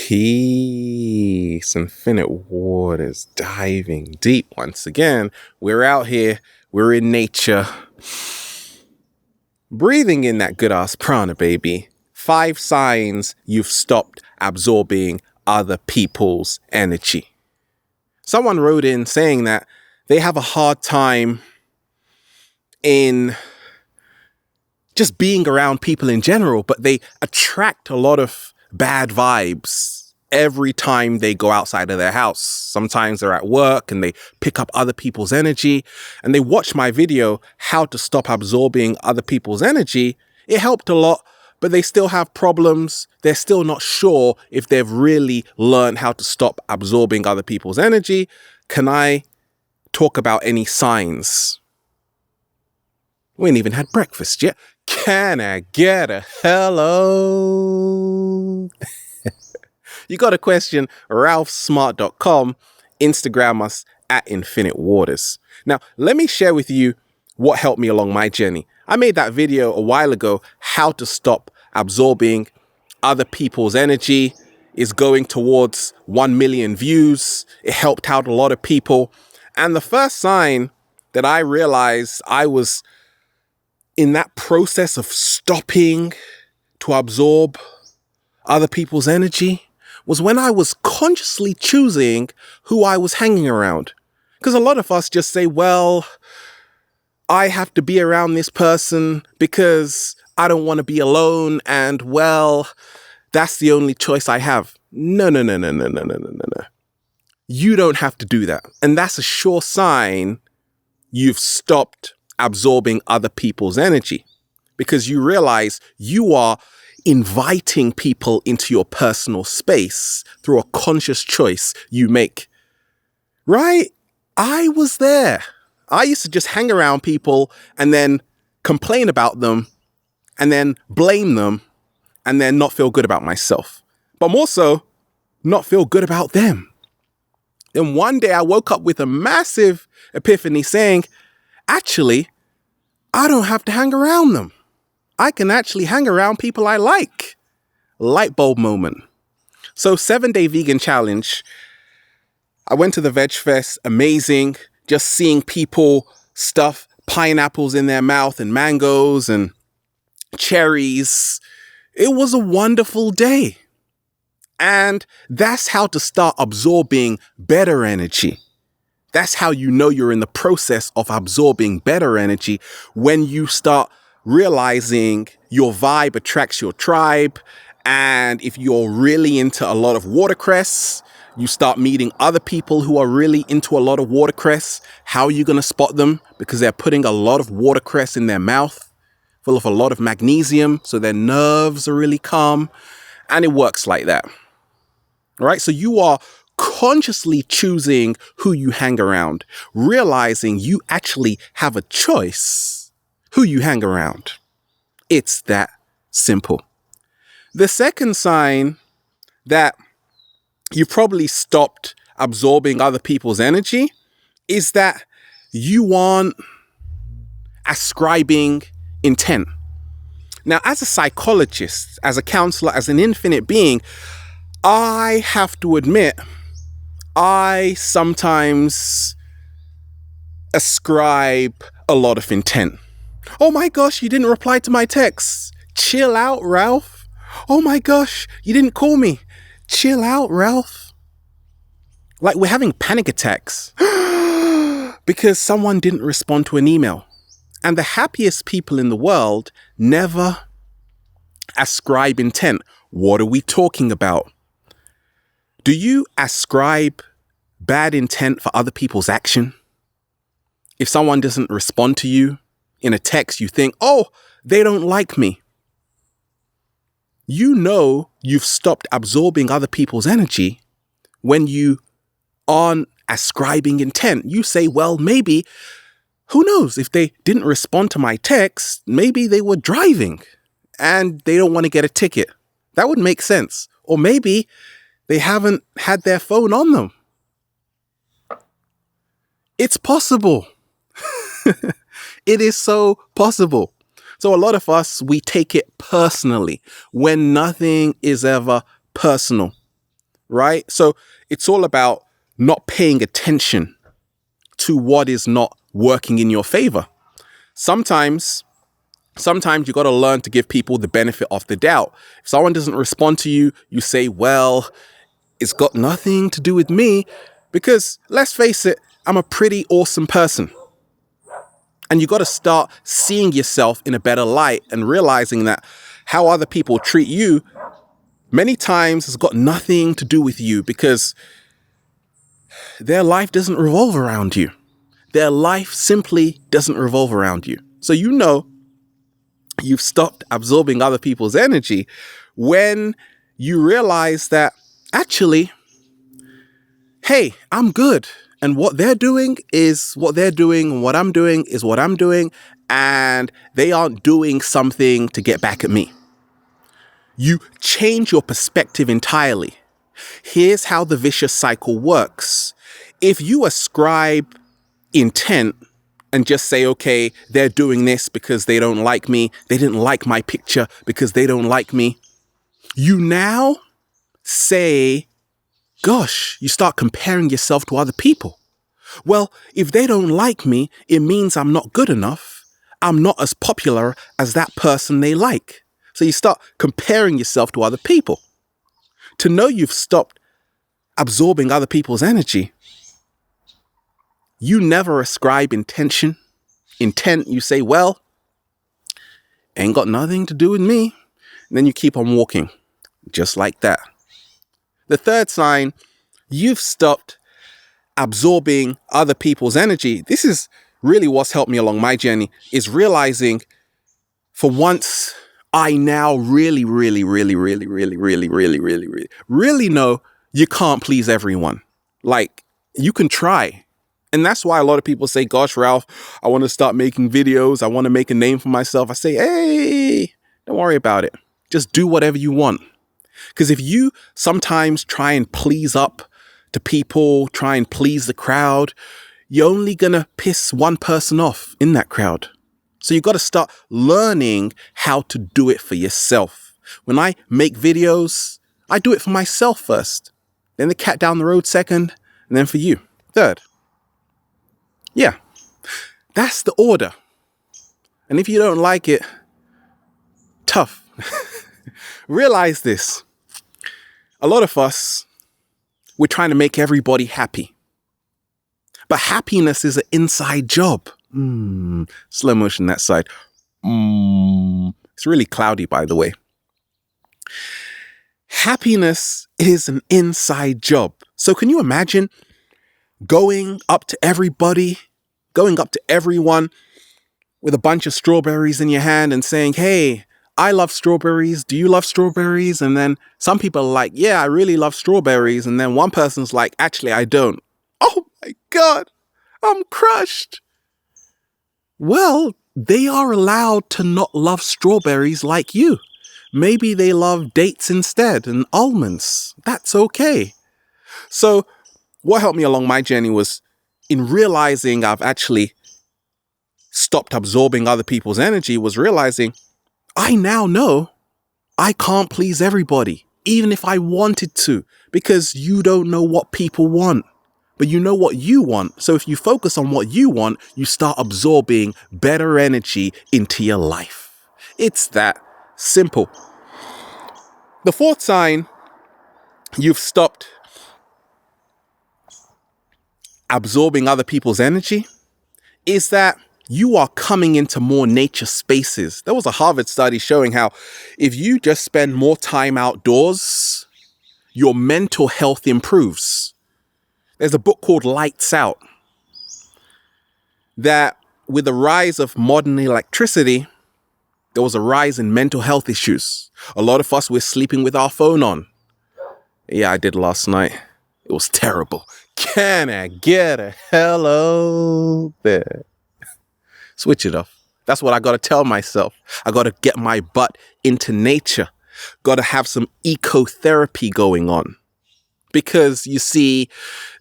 Peace, Infinite Waters, diving deep once again. We're out here, we're in nature, breathing in that good ass prana, baby. 5 signs you've stopped absorbing other people's energy. Someone wrote in saying that they have a hard time in just being around people in general, but they attract a lot of bad vibes every time they go outside of their house. Sometimes they're at work and they pick up other people's energy, and they watch my video, How to Stop Absorbing Other People's Energy. It helped a lot, but they still have problems. They're still not sure if they've really learned how to stop absorbing other people's energy. Can I talk about any signs? We ain't even had breakfast yet. Can I get a hello? You got a question, ralphsmart.com, Instagram us at Infinite Waters. Now, let me share with you what helped me along my journey. I made that video a while ago, How to Stop Absorbing Other People's Energy. Is going towards 1 million views. It helped out a lot of people. And the first sign that I realized I was in that process of stopping to absorb other people's energy was when I was consciously choosing who I was hanging around. Because a lot of us just say, well, I have to be around this person because I don't want to be alone, and well, that's the only choice I have. No. You don't have to do that. And that's a sure sign you've stopped absorbing other people's energy, because you realize you are inviting people into your personal space through a conscious choice you make. Right? I was there. I used to just hang around people and then complain about them and then blame them and then not feel good about myself. But more so, not feel good about them. Then one day I woke up with a massive epiphany saying, actually, I don't have to hang around them. I can actually hang around people I like. Lightbulb moment. So 7-day vegan challenge. I went to the Veg Fest. Amazing. Just seeing people stuff pineapples in their mouth and mangoes and cherries. It was a wonderful day. And that's how to start absorbing better energy. That's how you know you're in the process of absorbing better energy, when you start realizing your vibe attracts your tribe. And if you're really into a lot of watercress, you start meeting other people who are really into a lot of watercress. How are you going to spot them? Because they're putting a lot of watercress in their mouth, full of a lot of magnesium, so their nerves are really calm. And it works like that. All right, so you are consciously choosing who you hang around, realizing you actually have a choice who you hang around. It's that simple. The second sign that you probably stopped absorbing other people's energy is that you aren't ascribing intent. Now, as a psychologist, as a counselor, as an infinite being, I have to admit, I sometimes ascribe a lot of intent. Oh my gosh, you didn't reply to my text. Chill out, Ralph. Oh my gosh, you didn't call me. Chill out, Ralph. Like we're having panic attacks because someone didn't respond to an email. And the happiest people in the world never ascribe intent. What are we talking about? Do you ascribe bad intent for other people's action? If someone doesn't respond to you in a text, you think, oh, they don't like me. You know you've stopped absorbing other people's energy when you aren't ascribing intent. You say, well, maybe, who knows, if they didn't respond to my text, maybe they were driving and they don't want to get a ticket. That would make sense. Or maybe they haven't had their phone on them. It's possible. It is so possible. So a lot of us, we take it personally when nothing is ever personal. right? So it's all about not paying attention to what is not working in your favor. Sometimes you got to learn to give people the benefit of the doubt. If someone doesn't respond to you, you say, well, it's got nothing to do with me, because let's face it, I'm a pretty awesome person. And you got to start seeing yourself in a better light and realizing that how other people treat you many times has got nothing to do with you, because their life doesn't revolve around you. Their life simply doesn't revolve around you. So you know you've stopped absorbing other people's energy when you realize that actually, hey, I'm good. And what they're doing is what they're doing, and what I'm doing is what I'm doing, and they aren't doing something to get back at me. You change your perspective entirely. Here's how the vicious cycle works. If you ascribe intent and just say, okay, they're doing this because they don't like me, they didn't like my picture because they don't like me, you now say, gosh, you start comparing yourself to other people. Well, if they don't like me, it means I'm not good enough. I'm not as popular as that person they like. So you start comparing yourself to other people. To know you've stopped absorbing other people's energy, you never ascribe intent. You say, well, ain't got nothing to do with me. And then you keep on walking, just like that. The third sign, you've stopped absorbing other people's energy. This is really what's helped me along my journey, is realizing for once, I now really know you can't please everyone. Like, you can try. And that's why a lot of people say, gosh, Ralph, I want to start making videos. I want to make a name for myself. I say, hey, don't worry about it. Just do whatever you want. Because if you sometimes try and please up to people, try and please the crowd, you're only going to piss one person off in that crowd. So you've got to start learning how to do it for yourself. When I make videos, I do it for myself first, then the cat down the road second, and then for you third. Yeah, that's the order. And if you don't like it, tough. Realize this. A lot of us, we're trying to make everybody happy. But happiness is an inside job. Slow motion that side. It's really cloudy, by the way. Happiness is an inside job. So can you imagine going up to everybody, going up to everyone with a bunch of strawberries in your hand and saying, hey, I love strawberries. Do you love strawberries? And then some people are like, yeah, I really love strawberries. And then one person's like, actually, I don't. Oh my God, I'm crushed. Well, they are allowed to not love strawberries like you. Maybe they love dates instead and almonds. That's okay. So what helped me along my journey was in realizing I've actually stopped absorbing other people's energy, was realizing I now know I can't please everybody, even if I wanted to, because you don't know what people want, but you know what you want. So if you focus on what you want, you start absorbing better energy into your life. It's that simple. The fourth sign you've stopped absorbing other people's energy is that you are coming into more nature spaces. There was a Harvard study showing how if you just spend more time outdoors, your mental health improves. There's a book called Lights Out that with the rise of modern electricity, there was a rise in mental health issues. A lot of us were sleeping with our phone on. Yeah, I did last night. It was terrible. Can I get a hello there? Switch it off. That's what I got to tell myself. I got to get my butt into nature. Got to have some ecotherapy going on. Because you see,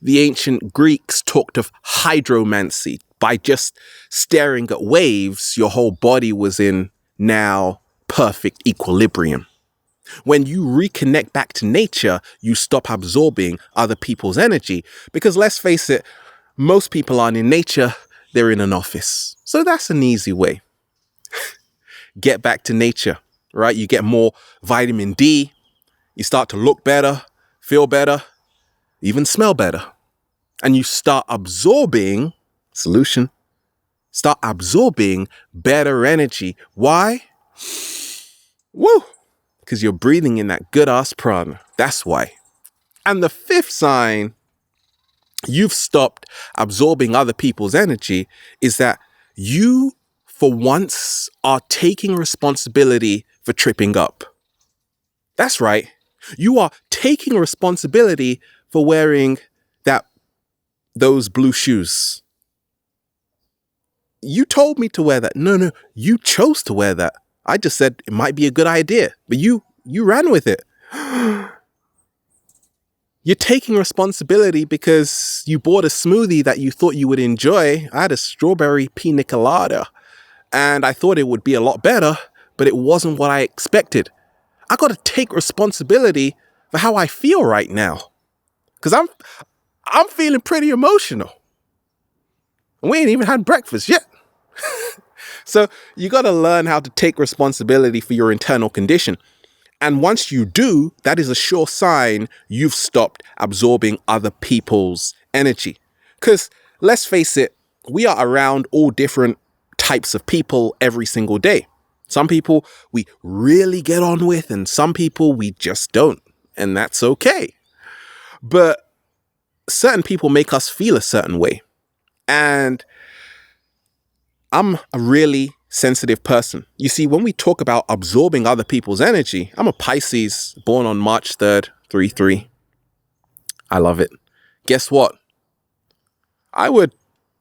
the ancient Greeks talked of hydromancy. By just staring at waves, your whole body was in now perfect equilibrium. When you reconnect back to nature, you stop absorbing other people's energy. Because let's face it, most people aren't in nature, they're in an office. So that's an easy way. Get back to nature, right? You get more vitamin D. You start to look better, feel better, even smell better. And you start absorbing, start absorbing better energy. Why? Woo! Because you're breathing in that good ass prana. That's why. And the fifth sign you've stopped absorbing other people's energy is that you, for once, are taking responsibility for tripping up. That's right. You are taking responsibility for wearing those blue shoes. You told me to wear that. No, you chose to wear that. I just said it might be a good idea, but you ran with it. You're taking responsibility because you bought a smoothie that you thought you would enjoy. I had a strawberry pina colada and I thought it would be a lot better, but it wasn't what I expected. I got to take responsibility for how I feel right now because I'm feeling pretty emotional. We ain't even had breakfast yet. So you got to learn how to take responsibility for your internal condition. And once you do, that is a sure sign you've stopped absorbing other people's energy. Because let's face it, we are around all different types of people every single day. Some people we really get on with and some people we just don't. And that's okay. But certain people make us feel a certain way. And I'm a really sensitive person. You see, when we talk about absorbing other people's energy, I'm a Pisces born on March 3rd, 3-3. I love it. Guess what?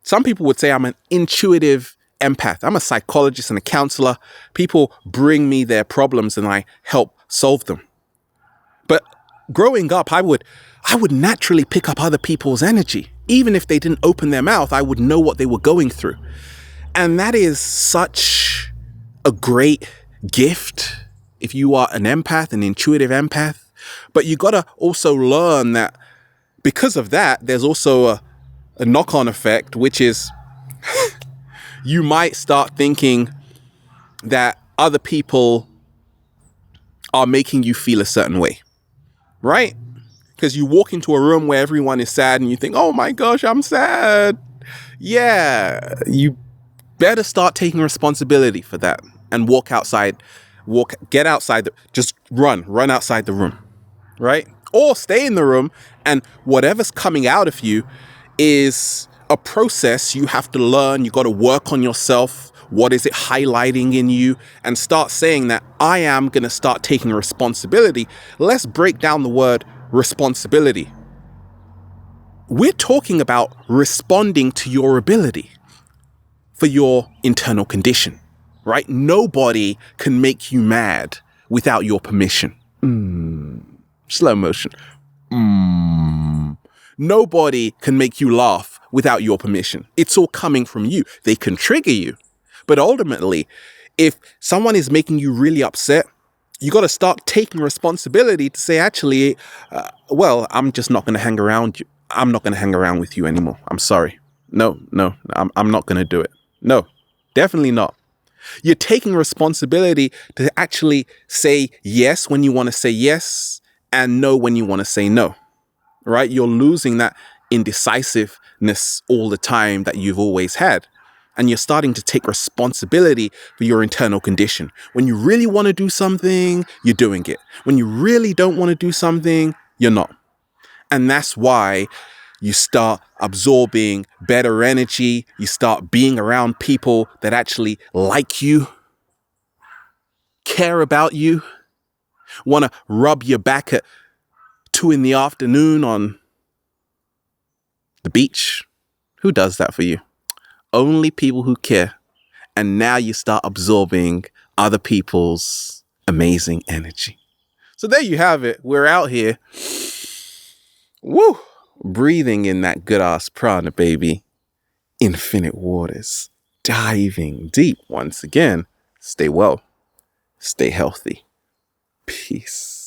Some people would say I'm an intuitive empath. I'm a psychologist and a counselor. People bring me their problems and I help solve them. But growing up, I would naturally pick up other people's energy. Even if they didn't open their mouth, I would know what they were going through. And that is such a great gift if you are an empath, an intuitive empath. But you got to also learn that because of that, there's also a knock-on effect, which is you might start thinking that other people are making you feel a certain way, right? Because you walk into a room where everyone is sad and you think, oh my gosh, I'm sad. Yeah, you better start taking responsibility for that and get outside, just run outside the room, right? Or stay in the room and whatever's coming out of you is a process you have to learn. You got to work on yourself. What is it highlighting in you? And start saying that I am going to start taking responsibility. Let's break down the word responsibility. We're talking about responding to your ability for your internal condition, right? Nobody can make you mad without your permission. Slow motion. Nobody can make you laugh without your permission. It's all coming from you. They can trigger you. But ultimately, if someone is making you really upset, you got to start taking responsibility to say, actually, I'm just not going to hang around you. I'm not going to hang around with you anymore. I'm sorry. No, I'm not going to do it. No, definitely not. You're taking responsibility to actually say yes when you want to say yes and no when you want to say no, right? You're losing that indecisiveness all the time that you've always had. And you're starting to take responsibility for your internal condition. When you really want to do something, you're doing it. When you really don't want to do something, you're not. And that's why you start absorbing better energy. You start being around people that actually like you, care about you, want to rub your back at 2 PM on the beach. Who does that for you? Only people who care. And now you start absorbing other people's amazing energy. So there you have it. We're out here. Woo! Breathing in that good ass prana, baby. Infinite waters. Diving deep once again. Stay well. Stay healthy. Peace.